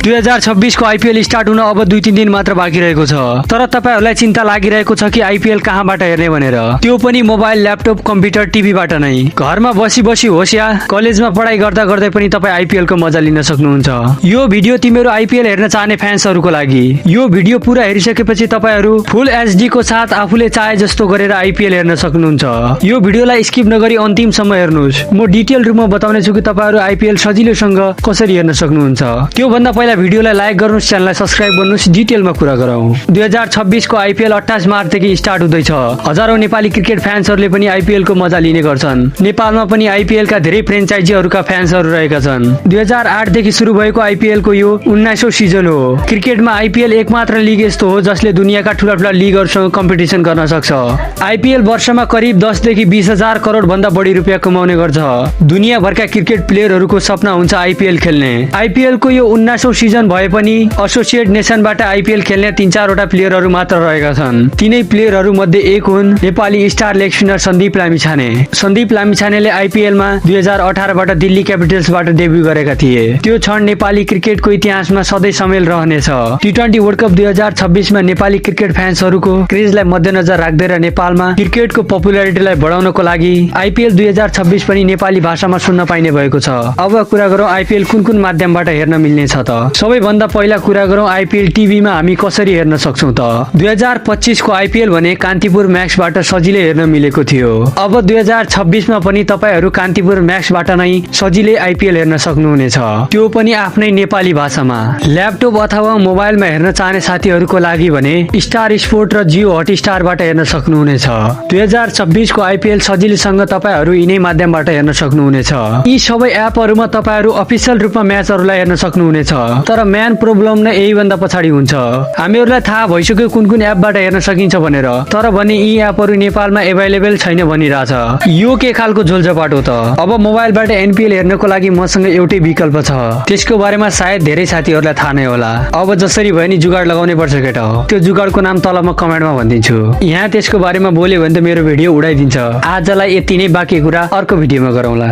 2026 को IPL start हुन अब 2-3 दिन मात्र बाँकी रहेको छ। तर तपाईहरुलाई चिन्ता लागिरहेको छ कि आइपिएल कहाँबाट हेर्ने भनेर। त्यो पनि मोबाइल, ल्यापटप, कम्प्युटर, टिभीबाट नै। घरमा बसी बसी होस् या कलेजमा पढाइ गर्दा गर्दै पनि तपाई आइपिएल को मजा लिन सक्नुहुन्छ। यो भिडियो तिमीहरू आइपिएल हेर्न चाहने फ्यान्सहरुको लागि। यो भिडियो पूरा हेरिसकेपछि तपाईहरु फुल एचडी को साथ आफूले चाहे जस्तो गरेर आइपिएल हेर्न सक्नुहुन्छ। यो भिडियोलाई स्किप नगरी अन्तिमसम्म हेर्नुस्। म डिटेल रूपमा बताउने छु कि तपाईहरु आइपिएल सजिलोसँग कसरी हेर्न सक्नुहुन्छ। त्यो भन्दा पहिला भिडियोलाई लाइक गर्नुस्, च्यानललाई सब्स्क्राइब गर्नुस्। डिटेलमा कुरा गरौँ। 2026 को आइपिएल 28 मार्च देखि स्टार्ट हुँदैछ। हजारौं नेपाली क्रिकेट फ्यान्सहरुले पनि आइपिएल को मजा लिने गर्छन्। नेपालमा पनि आइपिएल का धेरै फ्रेन्चाइजीहरुका फ्यान्सहरु रहेका छन्। 2008 देखि सुरु भएको आइपिएल को यो 19औं सिजन हो। क्रिकेटमा आइपिएल एकमात्र लिग यस्तो हो जसले दुनियाका ठूला लिगहरुसँग कम्पिटिसन गर्न सक्छ। आइपिएल वर्षमा करिब 10 देखि 20,000 करोड भन्दा बढी रुपियाँ कमाउने गर्छ। दुनियाभरका क्रिकेट प्लेयरहरुको सपना हुन्छ आइपिएल खेल्ने। आइपिएल को यो 19औं सिजन भए पनि एसोसिएट नेसनबाट आइपिएल खेल्ने 3-4 वटा प्लेयरहरु मात्र रहेका छन्। तिनै प्लेयरहरु मध्ये एक हुन् Nepali star leg spinner Sandeep Lamichhane. Sandeep लामिछानेले आइपिएल मा 2018 बाट दिल्ली क्यापिटल्सबाट डेब्यू गरेका थिए। त्यो क्षण नेपाली क्रिकेटको इतिहासमा सधैँ समेल रहनेछ। टी20 वर्ल्ड कप 2026 मा नेपाली क्रिकेट फ्यान्सहरुको क्रेजलाई मध्यनजर राख्दै र नेपालमा क्रिकेटको पपुलारिटीलाई बढाउनको लागि आइपिएल 2026 पनि नेपाली भाषामा सुन्न पाइने भएको छ। अब कुरा गरौँ आइपिएल कुन माध्यमबाट हेर्न मिल्ने छ त। सबैभन्दा पहिला कुरा गरौँ आइपिएल टिभीमा हामी कसरी हेर्न सक्छौं त। 2025 को आइपिएल भने कान्तिपुर म्याक्सबाट सजिलै हेर्न मिलेको थियो। अब 2026 मा पनि तपाईहरु कान्तिपुर म्याक्सबाट नै सजिलै आइपिएल हेर्न सक्नुहुनेछ। त्यो पनि आफ्नै नेपाली भाषामा। ल्यापटप अथवा मोबाइलमा हेर्न चाहने साथीहरुको लागि भने स्टार स्पोर्ट र जियो हटस्टारबाट हेर्न सक्नुहुनेछ। 2026 को आइपिएल सजिलैसँग तपाईहरु यिनै माध्यमबाट हेर्न सक्नुहुनेछ। यी सबै एपहरुमा तपाईहरु अफिसियल रूपमा म्याचहरुलाई हेर्न सक्नुहुनेछ। तर मेन प्रब्लम नै यही भन्दा पछाडी हुन्छ। हामीहरुलाई थाहा भइसक्यो कुन एपबाट हेर्न सकिन्छ भनेर। तर भने यी एपहरु नेपालमा अवेलेबल छैन भनिरहेछ। यो के खालको झोलझपाट हो त। अब मोबाइलबाट एनपिएल हेर्नको लागि मसँग एउटै विकल्प छ। त्यसको बारेमा सायद धेरै साथीहरुलाई थाहा नै होला। अब जसरी भयो नि जुगाड लगाउनै पर्छ केटा हो। त्यो जुगाडको नाम तल म कमेन्टमा भनिदिन्छु। यहाँ त्यसको बारेमा बोल्यो भने त मेरो भिडियो उडाइदिन्छ। आजलाई यति नै, बाँकी कुरा अर्को भिडियोमा गरौँला।